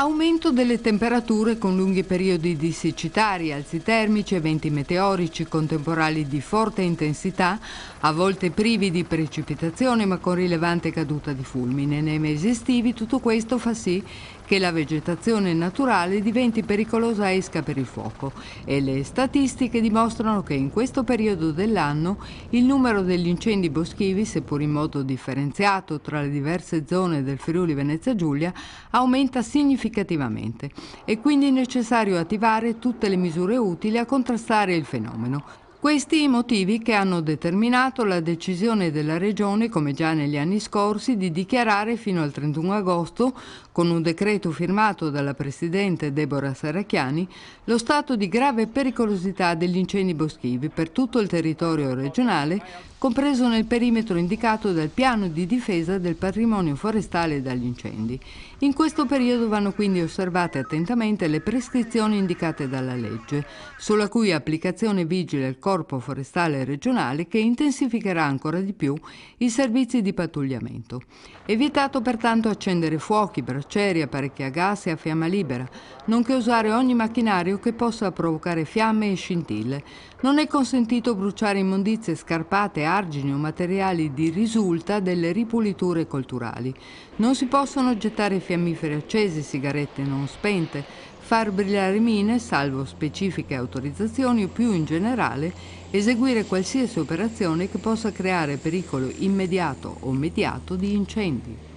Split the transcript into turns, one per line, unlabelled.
Aumento delle temperature con lunghi periodi di siccità, rialzi termici, eventi meteorici con temporali di forte intensità, a volte privi di precipitazioni ma con rilevante caduta di fulmine. Nei mesi estivi tutto questo fa sì che la vegetazione naturale diventi pericolosa e esca per il fuoco e le statistiche dimostrano che in questo periodo dell'anno il numero degli incendi boschivi, seppur in modo differenziato tra le diverse zone del Friuli Venezia Giulia, aumenta significativamente. È quindi necessario attivare tutte le misure utili a contrastare il fenomeno. Questi i motivi che hanno determinato la decisione della Regione, come già negli anni scorsi, di dichiarare fino al 31 agosto, con un decreto firmato dalla Presidente Deborah Serracchiani, lo stato di grave pericolosità degli incendi boschivi per tutto il territorio regionale, compreso nel perimetro indicato dal piano di difesa del patrimonio forestale dagli incendi. In questo periodo vanno quindi osservate attentamente le prescrizioni indicate dalla legge, sulla cui applicazione vigila il Corpo Forestale Regionale, che intensificherà ancora di più i servizi di pattugliamento. È vietato pertanto accendere fuochi, bracieri, apparecchi a gas e a fiamma libera, nonché usare ogni macchinario che possa provocare fiamme e scintille. Non è consentito bruciare immondizie, scarpate, argini o materiali di risulta delle ripuliture colturali. Non si possono gettare fiammiferi accesi, sigarette non spente, far brillare mine, salvo specifiche autorizzazioni, o più in generale eseguire qualsiasi operazione che possa creare pericolo immediato o mediato di incendi.